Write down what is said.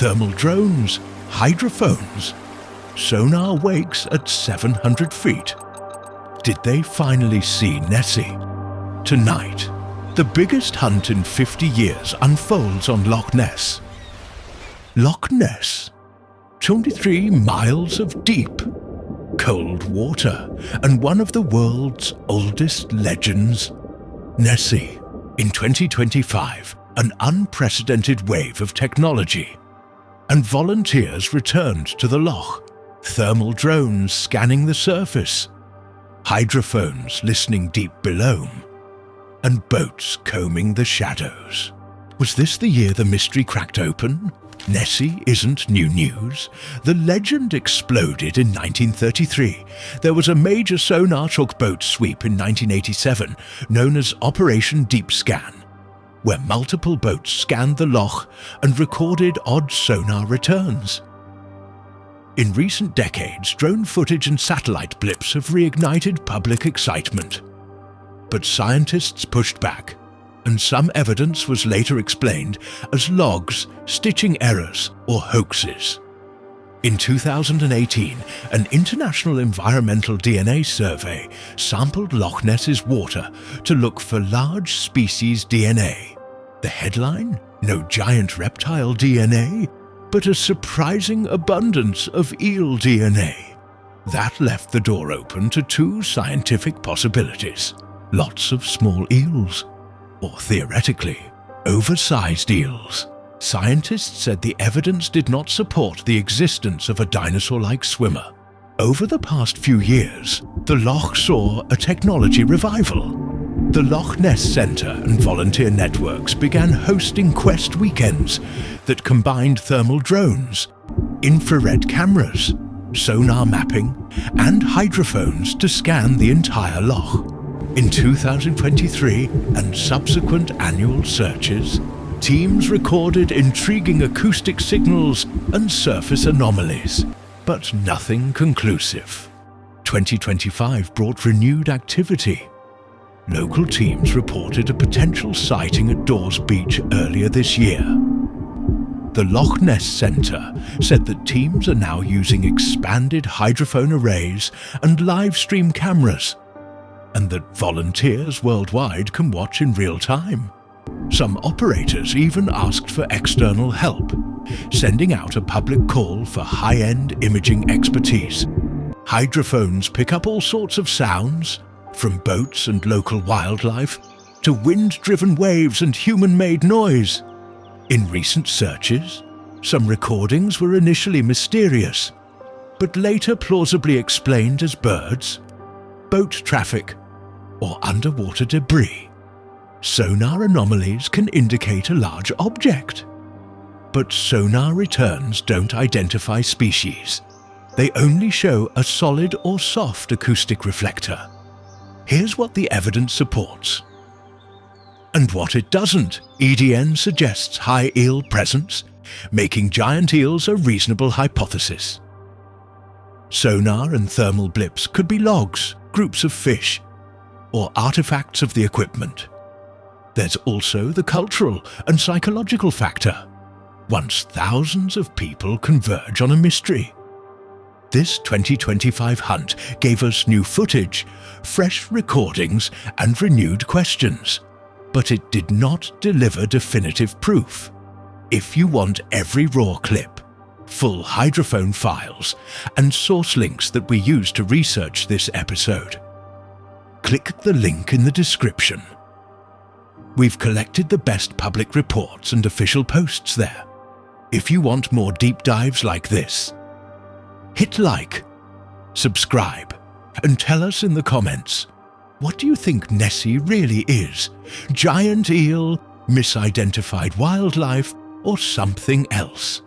thermal drones, hydrophones, sonar wakes at 700 feet. Did they finally see Nessie? Tonight, the biggest hunt in 50 years unfolds on Loch Ness. Loch Ness, 23 miles of deep, cold water, and one of the world's oldest legends. Nessie, in 2025, an unprecedented wave of technology, and volunteers returned to the loch, thermal drones scanning the surface, hydrophones listening deep below, and boats combing the shadows. Was this the year the mystery cracked open? Nessie isn't new news. The legend exploded in 1933. There was a major sonar tugboat sweep in 1987, known as Operation Deepscan, where multiple boats scanned the loch and recorded odd sonar returns. In recent decades, drone footage and satellite blips have reignited public excitement. But scientists pushed back, and some evidence was later explained as logs, stitching errors, or hoaxes. In 2018, an international environmental DNA survey sampled Loch Ness's water to look for large species DNA. The headline? No giant reptile DNA, but a surprising abundance of eel DNA. That left the door open to two scientific possibilities: lots of small eels, or theoretically, oversized eels. Scientists said the evidence did not support the existence of a dinosaur-like swimmer. Over the past few years, the loch saw a technology revival. The Loch Ness Centre and volunteer networks began hosting quest weekends that combined thermal drones, infrared cameras, sonar mapping, and hydrophones to scan the entire loch. In 2023 and subsequent annual searches, teams recorded intriguing acoustic signals and surface anomalies, but nothing conclusive. 2025 brought renewed activity. Local teams reported a potential sighting at Dores Beach earlier this year. The Loch Ness Centre said that teams are now using expanded hydrophone arrays and live stream cameras, and that volunteers worldwide can watch in real time. Some operators even asked for external help, sending out a public call for high-end imaging expertise. Hydrophones pick up all sorts of sounds, from boats and local wildlife to wind-driven waves and human-made noise. In recent searches, some recordings were initially mysterious, but later plausibly explained as birds, boat traffic, or underwater debris. Sonar anomalies can indicate a large object. But sonar returns don't identify species. They only show a solid or soft acoustic reflector. Here's what the evidence supports. And what it doesn't. eDNA suggests high eel presence, making giant eels a reasonable hypothesis. Sonar and thermal blips could be logs, groups of fish, or artifacts of the equipment. There's also the cultural and psychological factor. Once thousands of people converge on a mystery. This 2025 hunt gave us new footage, fresh recordings, and renewed questions. But it did not deliver definitive proof. If you want every raw clip, full hydrophone files, and source links that we use to research this episode, click the link in the description. We've collected the best public reports and official posts there. If you want more deep dives like this, hit like, subscribe, and tell us in the comments, what do you think Nessie really is? Giant eel, misidentified wildlife, or something else?